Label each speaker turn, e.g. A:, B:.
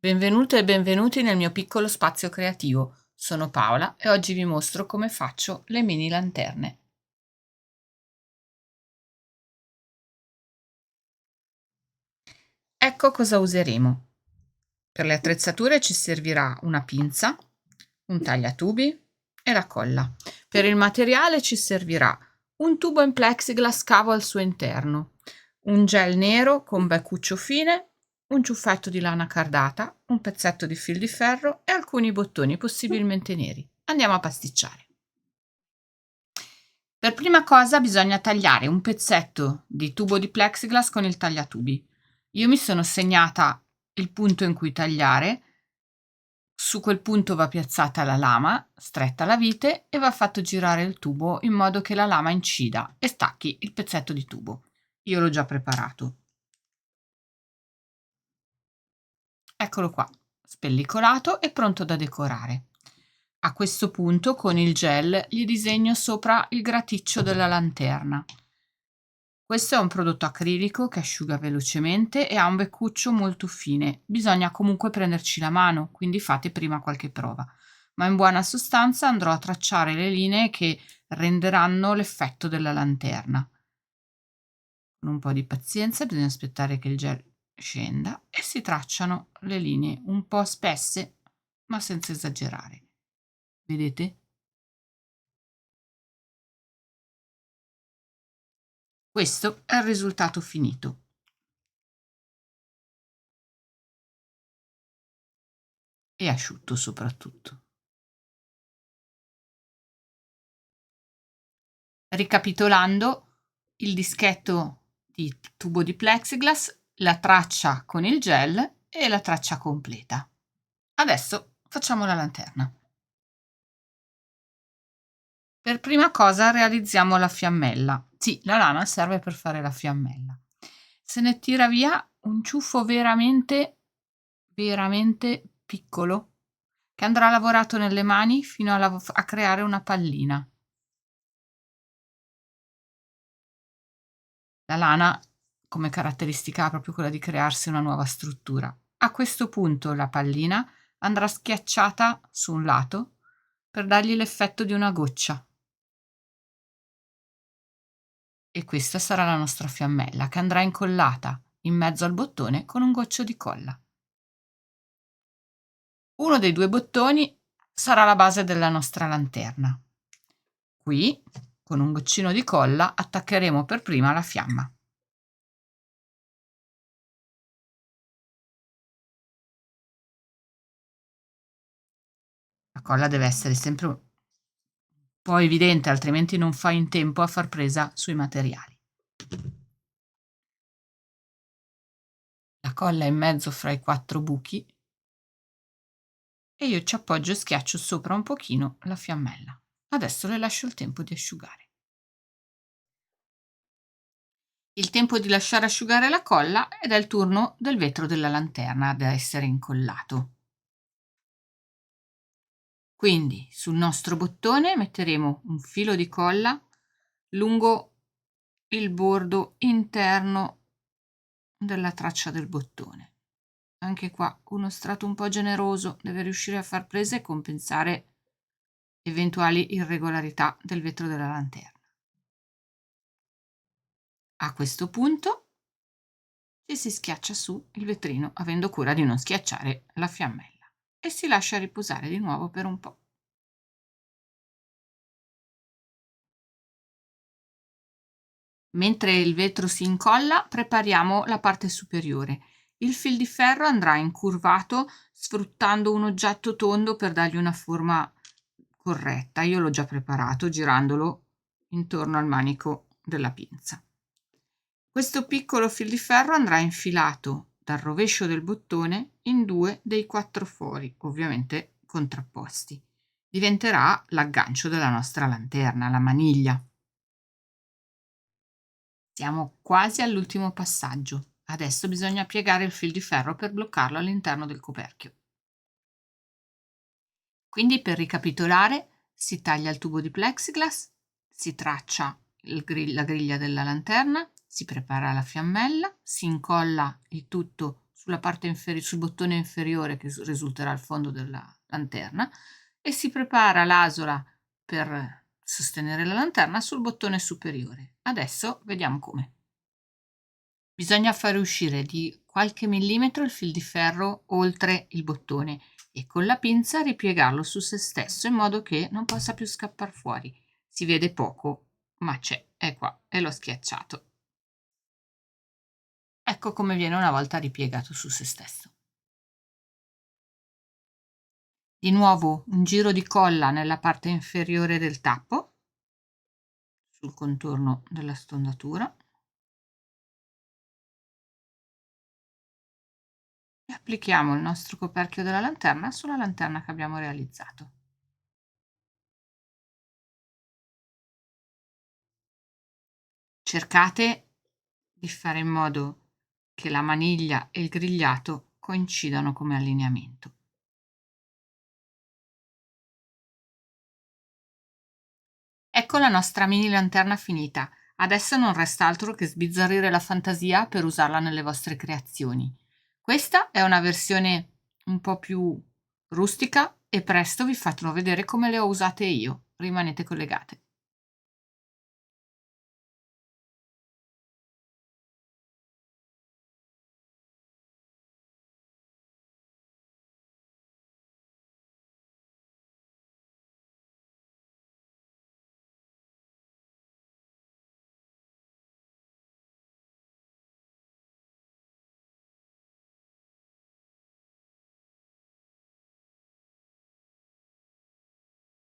A: Benvenute e benvenuti nel mio piccolo spazio creativo. Sono Paola e oggi vi mostro come faccio le mini lanterne. Ecco cosa useremo. Per le attrezzature ci servirà una pinza, un tagliatubi e la colla. Per il materiale ci servirà un tubo in plexiglass cavo al suo interno, un gel nero con beccuccio fine, un ciuffetto di lana cardata, un pezzetto di fil di ferro e alcuni bottoni, possibilmente neri. Andiamo a pasticciare. Per prima cosa bisogna tagliare un pezzetto di tubo di plexiglass con il tagliatubi. Io mi sono segnata il punto in cui tagliare, su quel punto va piazzata la lama, stretta alla vite e va fatto girare il tubo in modo che la lama incida e stacchi il pezzetto di tubo. Io l'ho già preparato. Eccolo qua, spellicolato e pronto da decorare. A questo punto con il gel gli disegno sopra il graticcio della lanterna. Questo è un prodotto acrilico che asciuga velocemente e ha un beccuccio molto fine. Bisogna comunque prenderci la mano, quindi fate prima qualche prova. Ma in buona sostanza andrò a tracciare le linee che renderanno l'effetto della lanterna. Con un po' di pazienza bisogna aspettare che il gel scenda e si tracciano le linee un po' spesse, ma senza esagerare. Vedete? Questo è il risultato finito. E asciutto soprattutto. Ricapitolando, il dischetto di tubo di plexiglass, la traccia con il gel e la traccia completa. Adesso facciamo la lanterna. Per prima cosa realizziamo la fiammella. Sì, la lana serve per fare la fiammella. Se ne tira via un ciuffo veramente piccolo che andrà lavorato nelle mani fino a creare una pallina. La lana come caratteristica ha proprio quella di crearsi una nuova struttura. A questo punto la pallina andrà schiacciata su un lato per dargli l'effetto di una goccia. E questa sarà la nostra fiammella che andrà incollata in mezzo al bottone con un goccio di colla. Uno dei due bottoni sarà la base della nostra lanterna. Qui, con un goccino di colla, attaccheremo per prima la fiamma. La colla deve essere sempre un po' evidente, altrimenti non fai in tempo a far presa sui materiali. La colla in mezzo fra i 4 buchi e io ci appoggio e schiaccio sopra un pochino la fiammella. Adesso le lascio il tempo di asciugare. Il tempo di lasciare asciugare la colla ed è il turno del vetro della lanterna ad essere incollato. Quindi sul nostro bottone metteremo un filo di colla lungo il bordo interno della traccia del bottone. Anche qua uno strato un po' generoso deve riuscire a far presa e compensare eventuali irregolarità del vetro della lanterna. A questo punto ci si schiaccia su il vetrino avendo cura di non schiacciare la fiammella e si lascia riposare di nuovo per un po'. Mentre il vetro si incolla, prepariamo la parte superiore. Il fil di ferro andrà incurvato sfruttando un oggetto tondo per dargli una forma corretta. Io l'ho già preparato girandolo intorno al manico della pinza. Questo piccolo fil di ferro andrà infilato dal rovescio del bottone in 2 dei 4 fori, ovviamente contrapposti. Diventerà l'aggancio della nostra lanterna, la maniglia. Siamo quasi all'ultimo passaggio. Adesso bisogna piegare il fil di ferro per bloccarlo all'interno del coperchio. Quindi per ricapitolare, si taglia il tubo di plexiglass, si traccia la griglia della lanterna, si prepara la fiammella, si incolla il tutto sulla parte sul bottone inferiore che risulterà il fondo della lanterna e si prepara l'asola per sostenere la lanterna sul bottone superiore. Adesso vediamo come. Bisogna fare uscire di qualche millimetro il fil di ferro oltre il bottone e con la pinza ripiegarlo su se stesso in modo che non possa più scappare fuori. Si vede poco, ma c'è, è qua, e l'ho schiacciato. Ecco come viene una volta ripiegato su se stesso. Di nuovo un giro di colla nella parte inferiore del tappo, sul contorno della stondatura, e applichiamo il nostro coperchio della lanterna sulla lanterna che abbiamo realizzato. Cercate di fare in modo che la maniglia e il grigliato coincidano come allineamento. Ecco la nostra mini lanterna finita. Adesso non resta altro che sbizzarrire la fantasia per usarla nelle vostre creazioni. Questa è una versione un po' più rustica e presto vi farò vedere come le ho usate io. Rimanete collegate.